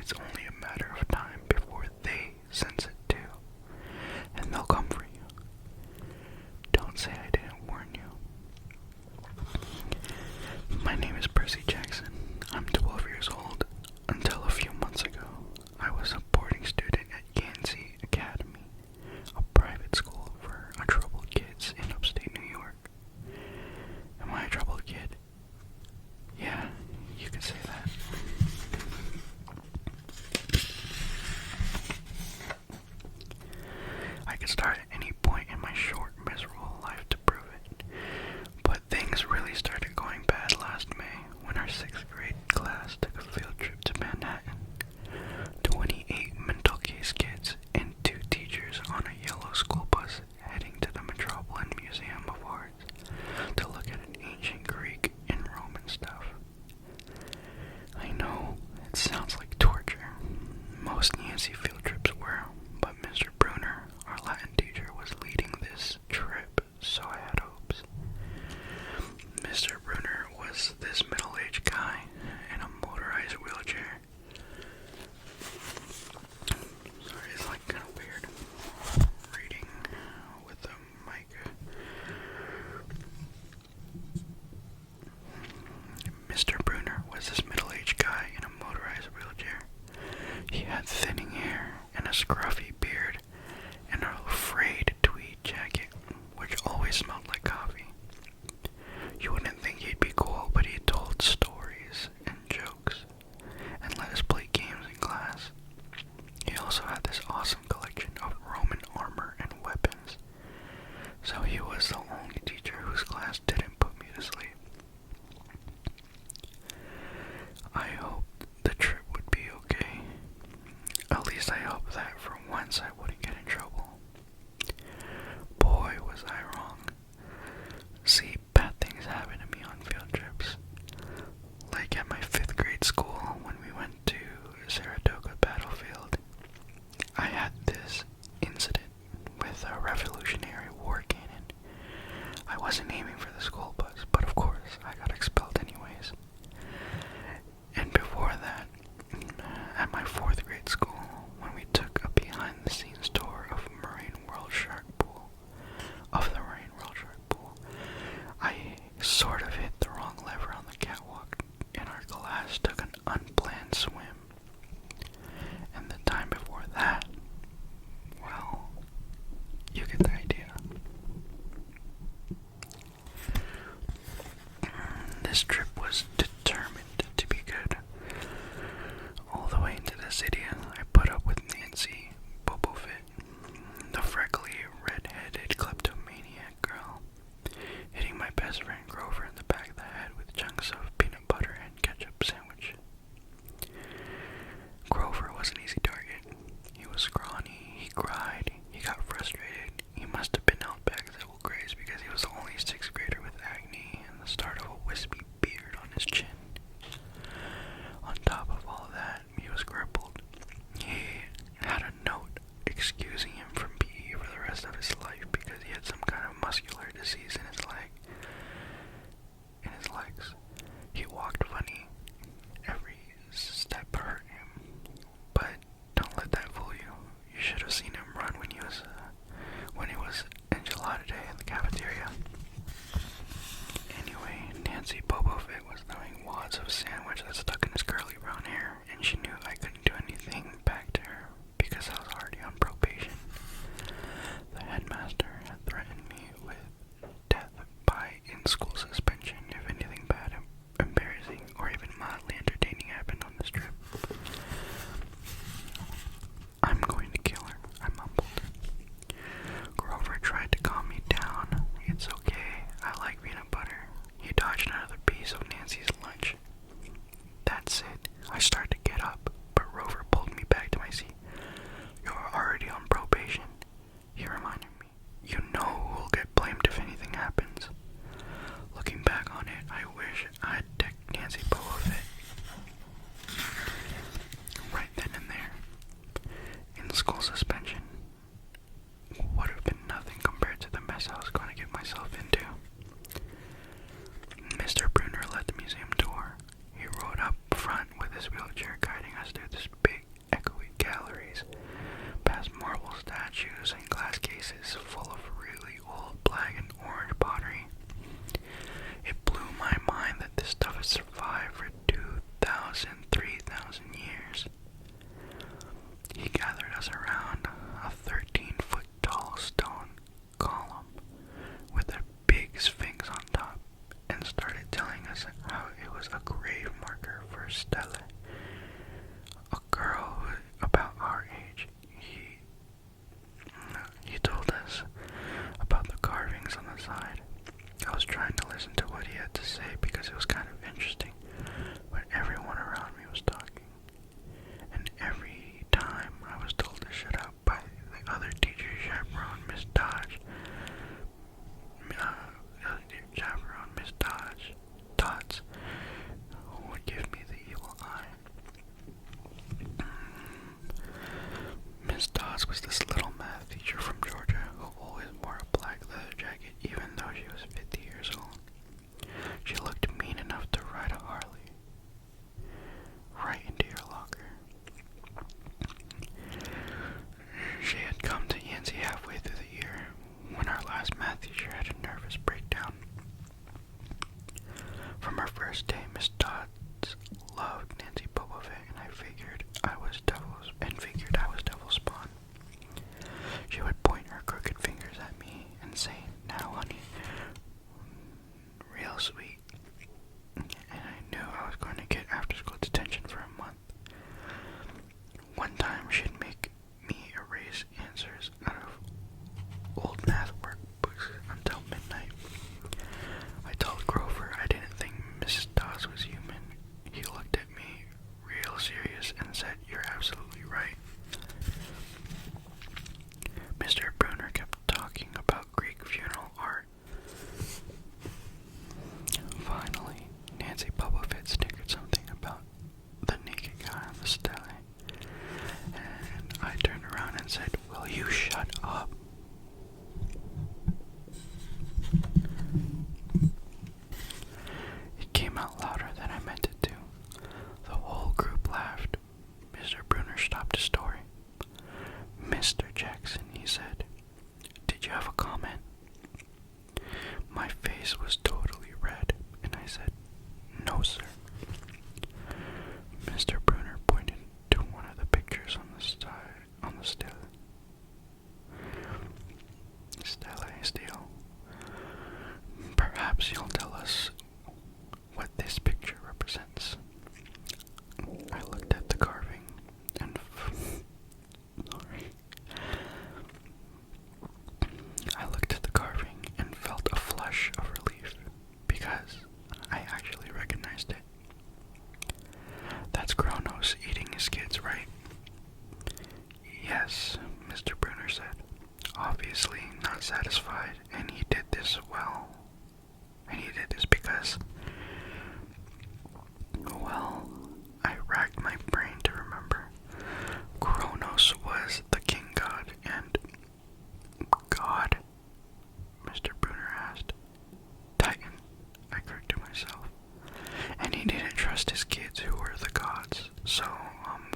it's only a matter of time before they sense it too, and they'll come for you. Don't say I didn't warn you. My name is Percy Jackson. I'm 12 years old. Until a few months ago, I was a boarding student at Inciting Academy, a private school for untroubled kids in upstate New York. Am I a troubled kid? Yeah, you could say that. I could start at any point in my short, miserable life to prove it. But things really started going bad last May when our 6th grade class took a field trip to Manhattan. 28 mental case kids and 2 teachers on a yellow school bus heading to the Metropolitan Museum of Arts to look at an ancient Greek and Roman stuff. I know, it sounds like torture. Most Nancy field trips were, but Mr. Brunner, our Latin teacher, was leading this trip, so I had hopes. Mr. Brunner was this middle-aged guy in a motorized wheelchair. Sorry, it's like kind of weird reading with the mic. Mr. Brunner was this middle-aged guy in a motorized wheelchair. He had thinning hair and a scruffy beard and a frayed tweed jacket, which always smelled like coffee. You wouldn't think he'd be cool, but he told stories and jokes and let us play games in class. He also had this awesome collection of Roman armor and weapons, so he was the only teacher whose class didn't put me to sleep. I hoped the trip would be okay. At least I hoped that for once I wouldn't get in trouble. Boy, was I wrong. See, bad things happen to me on field trips. Like at my 5th grade school when we went to Saratoga Battlefield. I had this incident with a Revolutionary War cannon. I wasn't aiming for the school bus, but of course I got expelled anyways. And before that, at my 4th grade school, when we took a behind-the-scenes tour of the Marine World Shark Pool, I sort of hit the wrong lever on the catwalk, and our class took an unplanned swim. And the time before that, well, you get the idea. This trip was determined to be good. All the way into the city, I put up with Nancy Bobofit, the freckly, red-headed kleptomaniac girl, hitting my best friend Grover in the back of the head with chunks of peanut butter and ketchup sandwich. Grover was an easy target. He was scrawny, he cried, he got frustrated. He must have been held back several grades because he was the only 6th grader with acne and the start of a wispy beard on his chin. On top of all that, he was crippled. He had a note excusing him from PE for the rest of his life because he had some kind of muscular disease in his legs. He walked funny. Every step hurt him. But don't let that fool you. You should have seen him run when he was enchilada day in the cafeteria. Anyway, Nancy Bobofit was throwing wads of sandwich that stuck in his curly brown hair, and she knew I couldn't do anything back to her because I was already on probation. The headmaster had threatened me with death by in-school suspension if anything bad, embarrassing, or even mildly entertaining happened on this trip. I'm going to kill her, I mumbled. Grover tried to calm me down. It's okay, I like peanut butter. He dodged another piece of Nancy's lunch. That's it. I started to get up, but Rover pulled me back to my seat. You're already on probation, he reminded me. You know who will get blamed if anything happens. Looking back on it, I wish I had decked Nancy Bobofit right then and there. In-school suspension would have been nothing compared to the mess I was going to get myself into. Mr. Brunner led the museum tour. He rode up front with his wheelchair guiding us through this big statues and glass cases full of really old black and orange pottery. It blew my mind that this stuff has survived for 2,000, 3,000 years. He gathered us around a 13-foot tall stone column with a big sphinx on top and started telling us how it was a grave marker for Stella, a girl about our age. He told us about the carvings on the side. I was trying to listen to what he had to say because it was kind of interesting, but everyone around me was talking. And every time I was told to shut up by the other teacher chaperone, Miss Dodge. Dodds would give me the evil eye. Miss Dodds was this little math teacher from Georgia who always wore a black leather jacket even though she was 50 years old. She looked mean enough to ride a Harley right into your locker. She had come to Yancey halfway through the year when our last math teacher had a nervous breakdown. From her first day, Miss Dodds loved Nancy Bobovit, and I figured I was devil's spawn. She would point her crooked fingers at me and say, "Now, honey, real sweet." And I knew I was going to get after-school detention for a month. One time, she'd make me erase answers out of old math workbooks until midnight. I told Grover I didn't think Mrs. Dawes was human. He looked at me real serious and said, "You're absolutely right." Mr. Brunner kept talking about Greek funeral art. Finally, Nancy Bobovit snickered something about the naked guy on the stele, and I turned around and said, "Will you shut up?" It came out louder than I meant it to. The whole group laughed. Mr. Brunner stopped his story. "Mr. Jackson," he said, "did you have a comment?" My face was totally red, and I said, "No, sir." Mr. Brunner pointed to one of the pictures on the stele. Stele. "Perhaps you'll tell us what this picture represents." I looked at the carving and felt a flush of relief because I actually recognized it. "That's Kronos eating his kids, right?" "Yes," Mr. Brunner said, obviously not satisfied, and he did this because, well, I racked my brain to remember. Kronos was the king god, and God? Mr. Brunner asked. Titan, I corrected myself. And he didn't trust his kids who were the gods, so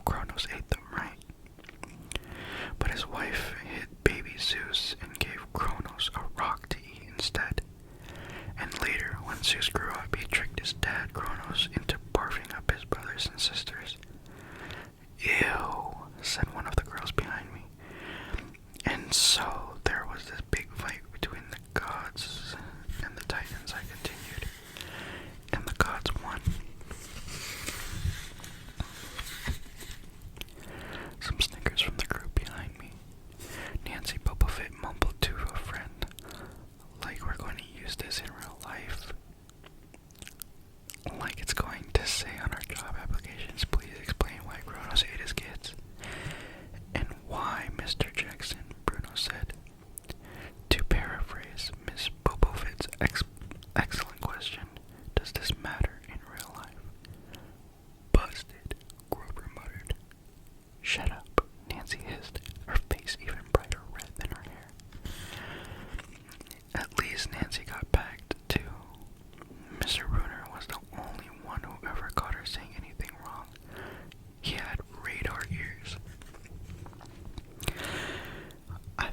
Kronos ate them, right? But his wife hid baby Zeus and gave Kronos a rock to eat instead. And later, when Zeus grew up, he tricked his dad, Kronos, into barfing up his brothers and sisters. "Ew," said one of the girls behind me. And so there was this big fight between the gods and the Titans, I continued. And the gods won. Some snickers from the group behind me. Nancy Bobovit mumbled to a friend, like we're going to use this in real life. Like it's going to say on our job applications, "Please explain why Kronos ate his kids." "And why, Mr. Jackson," Bruno said. To paraphrase Miss Bobovit's excellent question, "does this matter in real life?" "Busted," Grover muttered. "Shut up," Nancy hissed, her face even brighter red than her hair. At least Nancy got packed, too. Mr. Brunner was the only one who ever caught her saying anything wrong. He had radar ears. I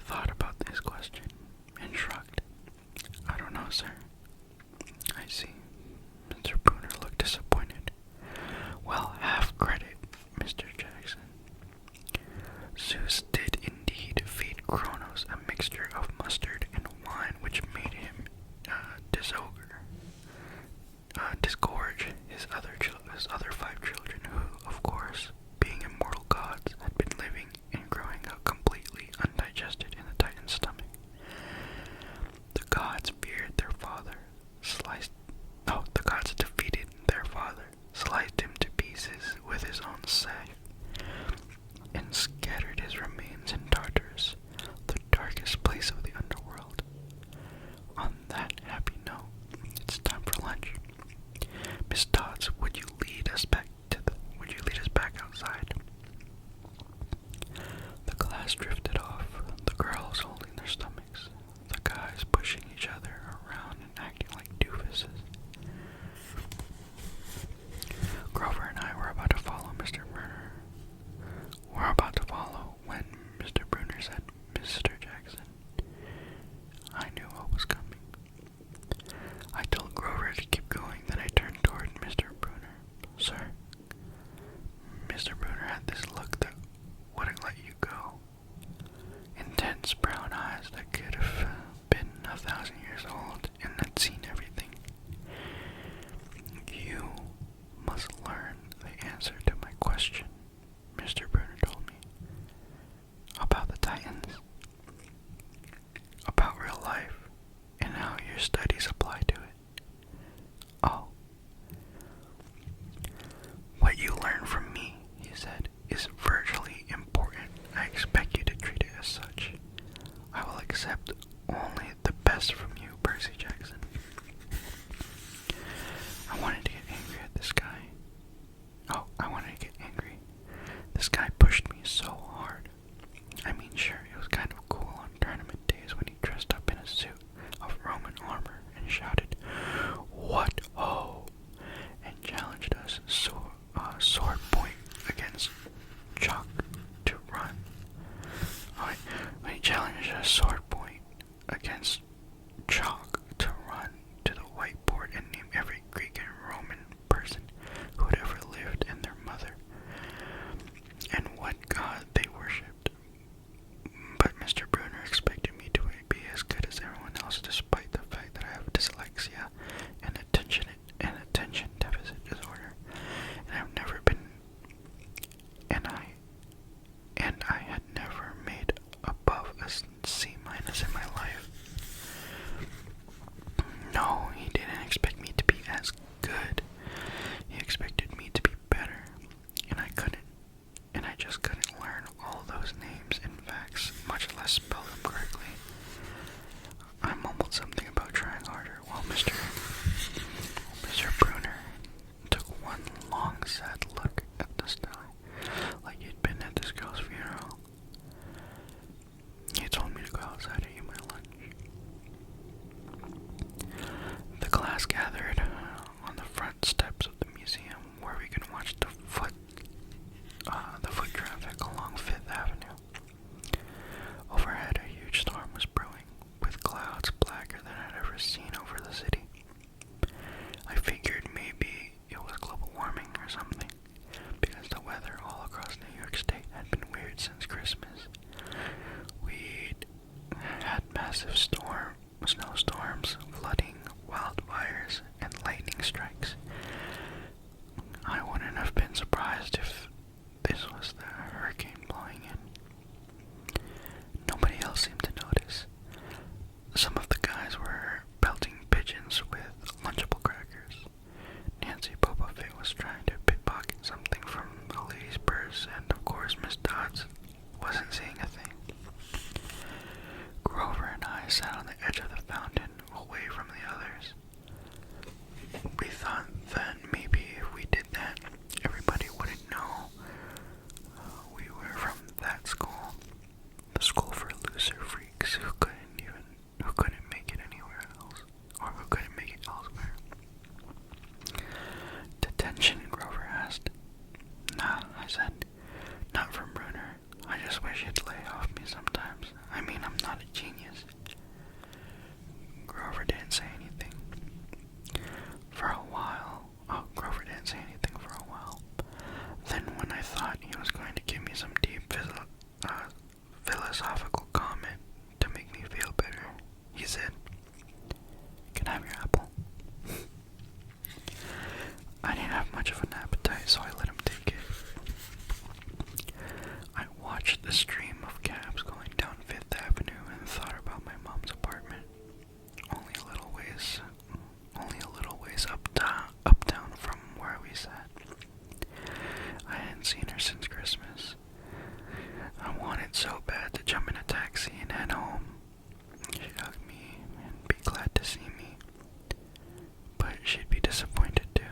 some deep philosophical comment to make me feel better. He said, "Can I have your apple?" I didn't have much of an appetite, so I let him take it. I watched the stream of cabs going down Fifth Avenue and thought about my mom's apartment. Only a little ways uptown from where we sat. I hadn't seen her since Christmas. I wanted so bad to jump in a taxi and head home. She'd hug me and be glad to see me, but she'd be disappointed too.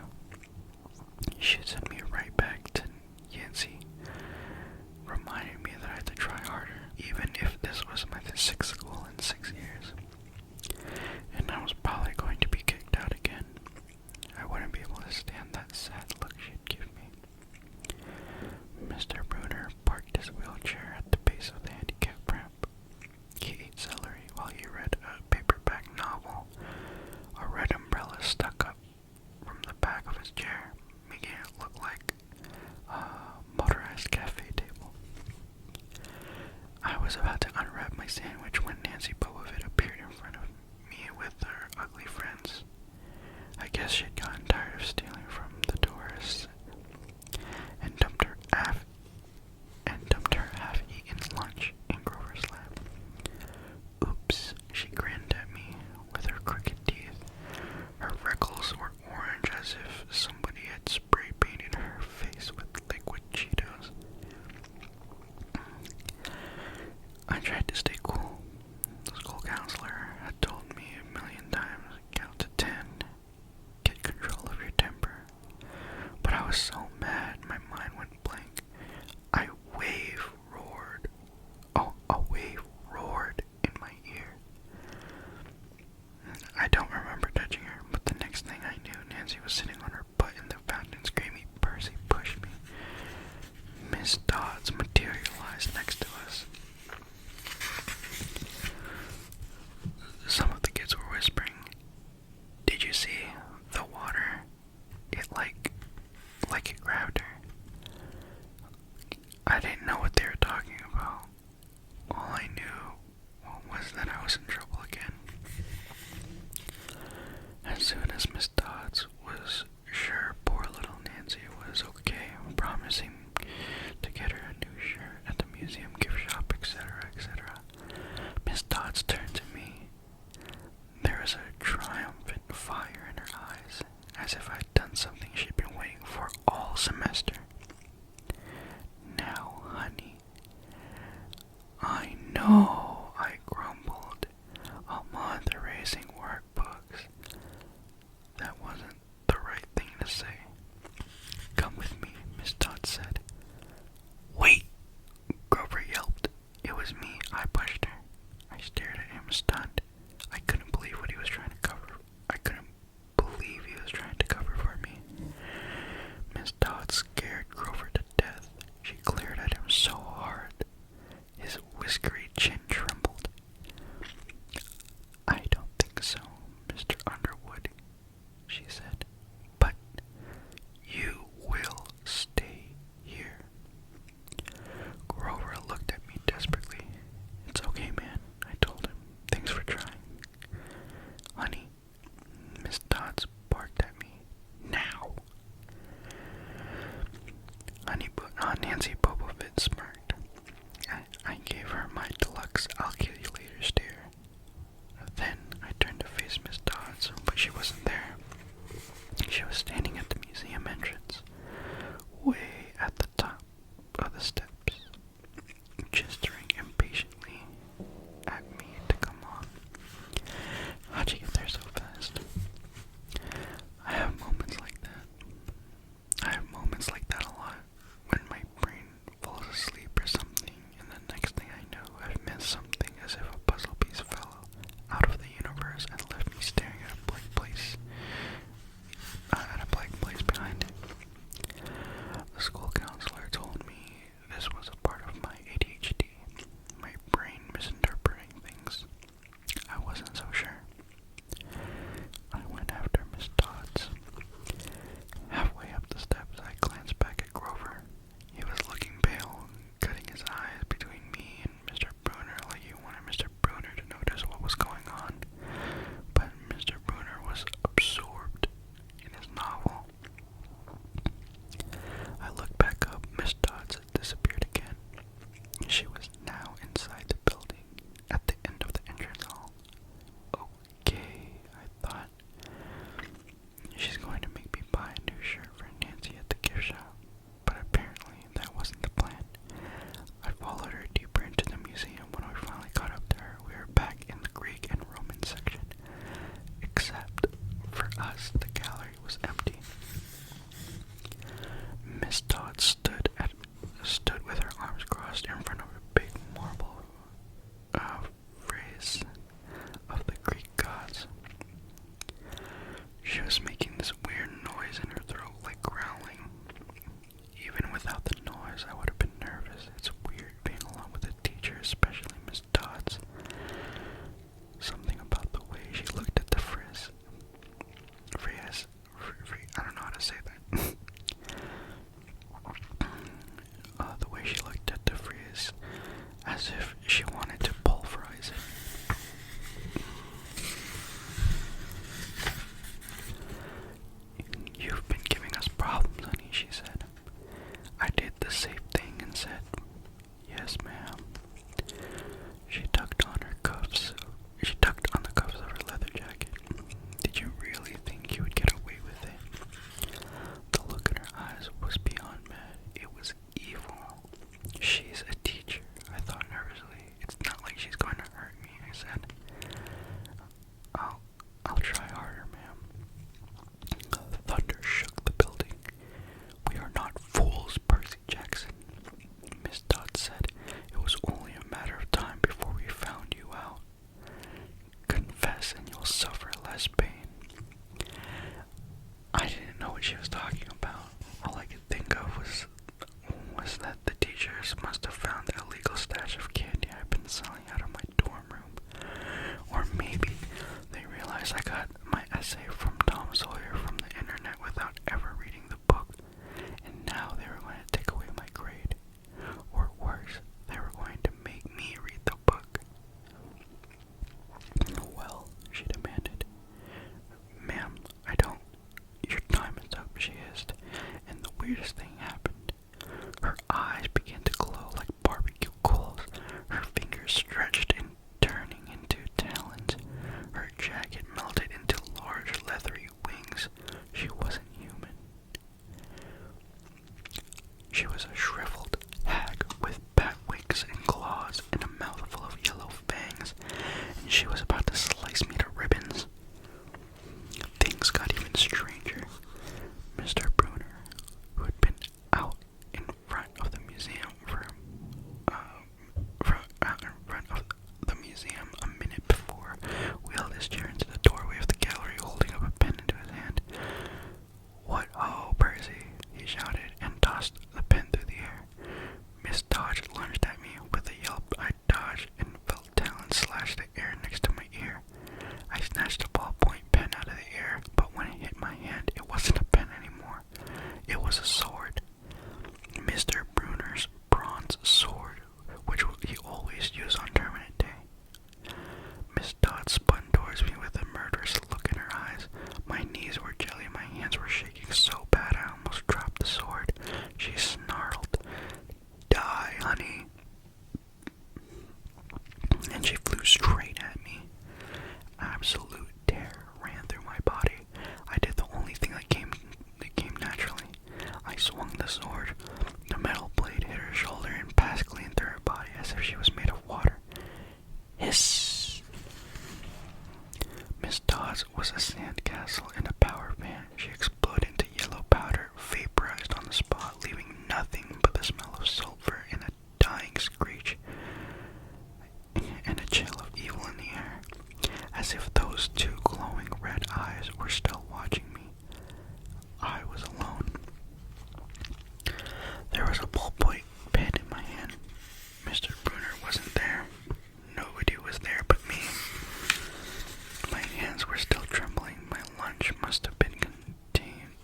She'd send me right back to Yancey, reminding me that I had to try harder, even if this was my 6th school in 6 years. And I was probably going to be kicked out again. I wouldn't be able to stand that sad look she'd give me. Mr. Brunner parked his wheelchair at the base of the handicap ramp. He ate celery while he read a paperback novel. A red umbrella stuck up from the back of his chair, making it look like a motorized cafe table. I was about to unwrap my sandwich when Nancy Bobovit appeared in front of me with her ugly friends. I guess she'd gotten tired of stealing from the tourists and dumped her half-eaten lunch in Grover's lap. Oops, she grinned at me with her crooked teeth. Her freckles were orange as if somebody had spray painted her face with liquid Cheetos. I tried to stay cool. The school counselor had told me a million times, count to 10, get control of your temper. But I was so mad, my mind went blank. A wave roared in my ear. I don't remember touching her, but the next thing I knew, Nancy was sitting on her butt in the fountain screaming, "Percy, push me." Miss Dodds materialized next to us. Some of the kids were whispering, "Did you see the water? It like it grabbed her." I didn't know what they were talking about. All I knew was that I was in trouble again. As soon as Miss Dodds was sure poor little Nancy was okay, promising to get her a new shirt at the museum gift shop, etc., etc., Miss Dodds turned to me. There was a triumphant fire in her eyes, as if I'd done something she'd been waiting for all semester. "Now, honey." "I know," I grumbled. "A month erasing workbooks. That wasn't the right thing to say." "Come with me," Miss Todd said. "Wait!" Grover yelped. It was me. I pushed her. I stared at him, stunned. I couldn't believe what he was trying to cover. I couldn't believe he was trying to cover for me. Miss Todd scared Grover to death. She glared at him so hard. His whiskery chin trembled. "I don't think so, Mr. Underwood," she said. "But you will stay here." Grover looked at me desperately. "It's okay, man," I told him. "Thanks for trying." "Honey," Miss Dodds barked at me. "Now." Nancy Bobovit smirked. I gave her my deluxe calculator stare. Then I turned to face Miss Dodds, but she wasn't there. She was standing at the museum entrance, way at the top of the steps, gesturing impatiently at me to come on. "How'd you get there so fast?" I have moments like that. I have moments like that a lot, when my brain falls asleep as if she wanted to pulverize it. "You've been giving us problems, honey," she said. I did the safe thing and said, "Yes, ma'am." She tucked on the cuffs of her leather jacket. "Did you really think you would get away with it?" The look in her eyes was beyond mad. It was evil. "She's a teacher," I thought nervously. "It's not like she's going to hurt me," I said. I'll try harder, ma'am." Thunder shook the building. "We are not fools, Percy Jackson," Miss Dodd said. "It was only a matter of time before we found you out. Confess and you'll suffer less pain." I didn't know what she was talking about. All I could think of was that the teachers must have found the illegal stash of candy I've been selling out of my dorm room. Or maybe they realized I got my essay from Tom Sawyer from the internet without ever reading the book, and now they were going to take away my grade. Or worse, they were going to make me read the book. "Well," she demanded. "Ma'am, your time is up," she hissed, and the weirdest thing happened. Her eyes began to glow like barbecue coals. Her fingers stretched and turning into talons. Her jacket melted into large leathery wings. She wasn't human. She was a shriveled hag with bat wings and claws and a mouthful of yellow fangs, and she was about to slice me to ribbons. Things got even stranger. Mr. Brunner, who had been out in front of the museum a minute before, wheeled his chair into the doorway of the gallery, holding up a pen into his hand. "What ho, Percy!" he shouted, and tossed the pen through the air. Miss Dodge lunged at me. With a yelp, I dodged and felt talons slash the air next to my ear. I snatched a ballpoint pen out of the air, but when it hit my hand, it wasn't a pen anymore. It was a sword. Mr. Brunner's bronze sword, which he always used on Tournament Day. Miss Dodd spun towards me with a murderous look in her eyes. My knees were jelly, my hands were shaking so bad I almost dropped the sword. She snarled, "Die, honey," and she flew straight at me. Absolute terror ran through my body. I did the only thing that came naturally. I swung the sword. The metal blade hit her shoulder and passed clean through her body as if she was made of water. Hiss! Miss Dodds was a sandcastle in a power plant. She exploded into yellow powder, vaporized on the spot, leaving nothing but the smell of sulfur and a dying screech, and a chill of evil in the air, as if those two glowing red eyes were still watching me. I was alone. There was a ballpoint pen in my hand. Mr. Brunner wasn't there. Nobody was there but me. My hands were still trembling. My lunch must have been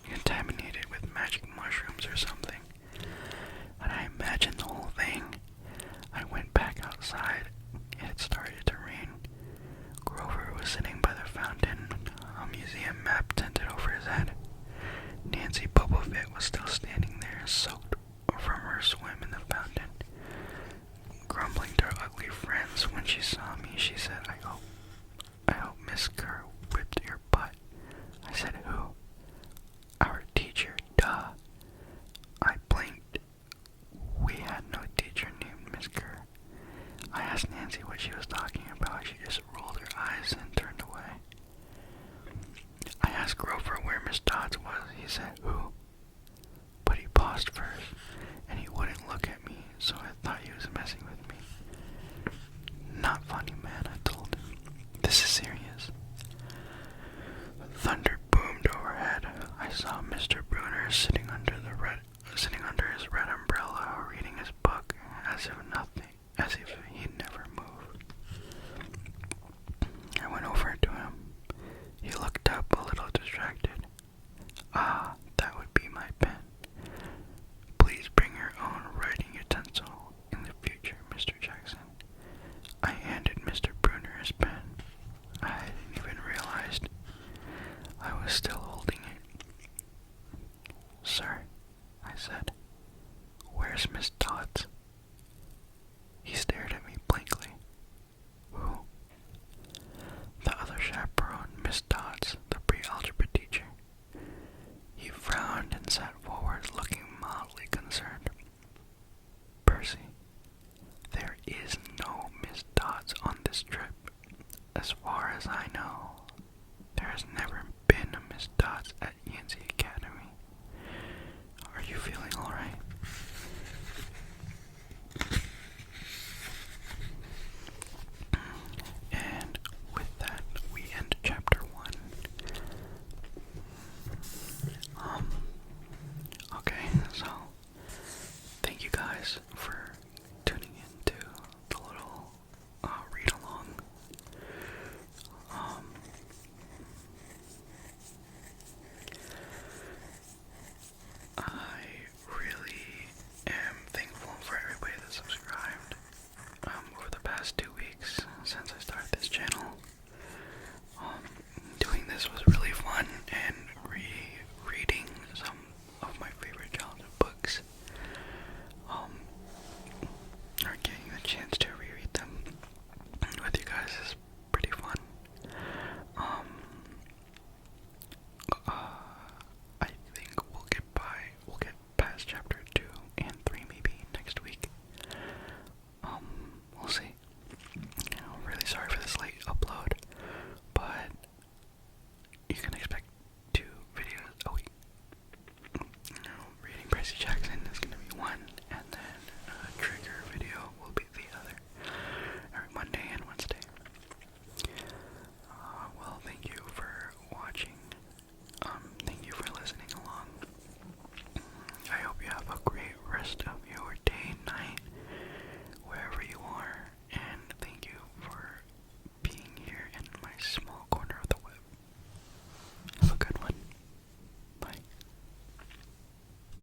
contaminated with magic mushrooms or something. When I imagined the whole thing, I went back outside. It had started to rain. Grover was sitting by the fountain, a museum map tented over his head. Nancy Bubblefit was still standing there, soaked from her swim in the fountain. Grumbling to her ugly friends when she saw me, she said, I hope Miss Kerr whipped your butt." I said, "Who?" "Our teacher, duh." I blinked. We had no teacher named Miss Kerr. I asked Nancy what she was talking about. She just rolled her eyes and turned away. I asked Grover where Miss Dodds was. He said, "Who?" But he paused first, and he wouldn't look at me, so I thought he was messing with me. "Not funny, man," I told him. is no missed dots on this trip. As far as I know, there has never been a missed dots at ENC Academy. Are you feeling alright? And with that, we end chapter 1. Okay, so thank you guys for tuning in to the little read along. I really am thankful for everybody that subscribed over the past 2 weeks since I started this channel. Doing this was really fun, and rereading some of my favorite childhood books, or getting the chance to reread them with you guys is pretty fun. I think we'll get past chapter 2 and 3 maybe next week. We'll see. I'm really sorry for this late upload, but you can expect 2 videos a week. Reading Percy Jackson is going to be one, and then a trigger video will be the other, every Monday and Wednesday. Well, thank you for watching. Thank you for listening along. I hope you have a great rest of